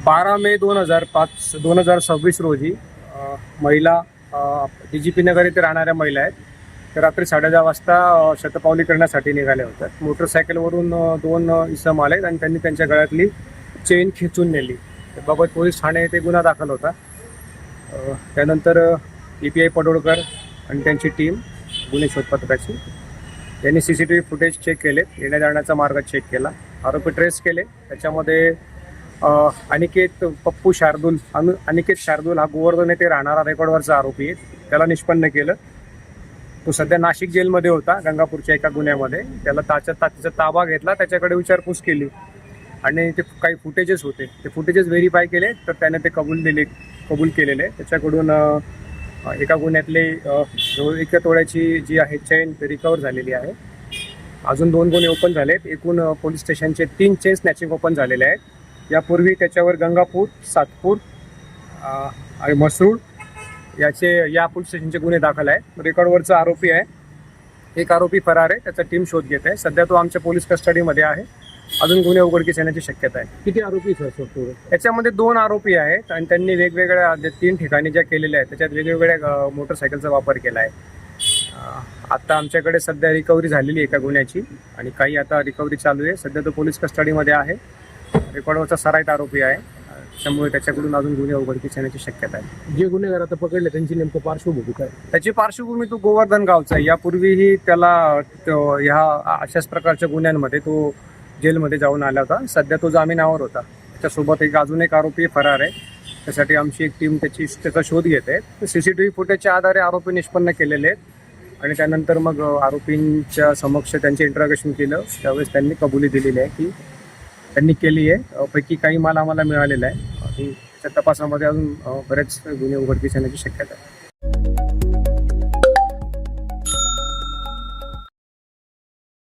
12 मे 2026 रोजी महिला DGP नगर येथे राहणाऱ्या महिला आहेत. तर रात्री 10:30 वाजता शतपावली करण्यासाठी निघाल्या होत्या. मोटरसायकलवरून दोन इसम आले आणि त्यांनी त्यांच्या गळ्यातली चेन खेचून नेली. त्याबाबत पोलीस ठाणे येथे गुन्हा दाखल होता. त्यानंतर EPI पडोळकर आणि त्यांची टीम गुन्हे शोध पथकाची यांनी CCTV फुटेज चेक केले, येण्या जाण्याचा मार्ग चेक केला, आरोपी ट्रेस केले. त्याच्यामध्ये अनिकेत पप्पू शार्दूल हा गोवर्धन येथे राहणारा रेकॉर्डवरचा आरोपी आहे. त्याला निष्पन्न केलं. तो सध्या नाशिक जेलमध्ये होता गंगापूरच्या एका गुन्ह्यामध्ये. त्याला त्याचा ताबा घेतला, त्याच्याकडे विचारपूस केली आणि ते काही फुटेजेस होते, ते फुटेजेस व्हेरीफाय केले. तर त्याने ते कबूल केलेले. त्याच्याकडून एका गुन्ह्यातले 1 तोळ्याची जी आहे चेन रिकवर झालेली आहे. अजून 2 गुन्हे ओपन झालेत. एकूण पोलीस स्टेशनचे 3 चेन स्नॅचिंग ओपन झालेले आहेत. यापूर्वी त्याच्यावर गंगापूर, सातपूर आणि म्हसरूळ या पोलीस स्टेशनचे गुन्हे दाखल आहेत. रेकॉर्डवरचा आरोपी आहे. एक आरोपी फरार आहे, त्याचा टीम शोध घेत आहे. सध्या तो आमच्या पोलीस कस्टडीमध्ये आहे. अजून गुन्हे उघडकीस येण्याची शक्यता आहे. किती आरोपी याच्यामध्ये 2 आरोपी आहेत आणि त्यांनी वेगवेगळ्या 3 ठिकाणी ज्या केलेल्या आहेत त्याच्यात वेगवेगळ्या मोटरसायकलचा वापर केला आहे. आता आमच्याकडे सध्या रिकव्हरी झालेली एका गुन्ह्याची आणि काही आता रिकव्हरी चालू आहे. सध्या तो पोलीस कस्टडीमध्ये आहे. रेकॉर्डवरचा सराईत आरोपी आहे, त्यामुळे त्याच्याकडून अजून गुन्हे उघडकीस येण्याची शक्यता आहे. जे गुन्हेगार आता पकडले त्यांची नेमकं पार्श्वभूमी काय? त्याची पार्श्वभूमी तो गोवर्धन गावचा आहे. यापूर्वीही त्याला ह्या अशाच प्रकारच्या गुन्ह्यांमध्ये तो जेलमध्ये जाऊन आला होता. सध्या तो जामिनावर होता. त्याच्यासोबत अजून एक आरोपी फरार आहे. त्यासाठी आमची एक टीम त्याचा शोध घेत आहे. CCTV फुटेजच्या आधारे आरोपी निष्पन्न केलेले आहेत आणि त्यानंतर मग आरोपींच्या समक्ष त्यांचे इंटरोगेशन केलं. त्यावेळेस त्यांनी कबुली दिलेली आहे की त्यांनी केली आहे. पैकी काही माल आम्हाला मिळालेला आहे आणि त्या तपासामध्ये अजून बरेच गुन्हे उघडकीस येण्याची शक्यता आहे.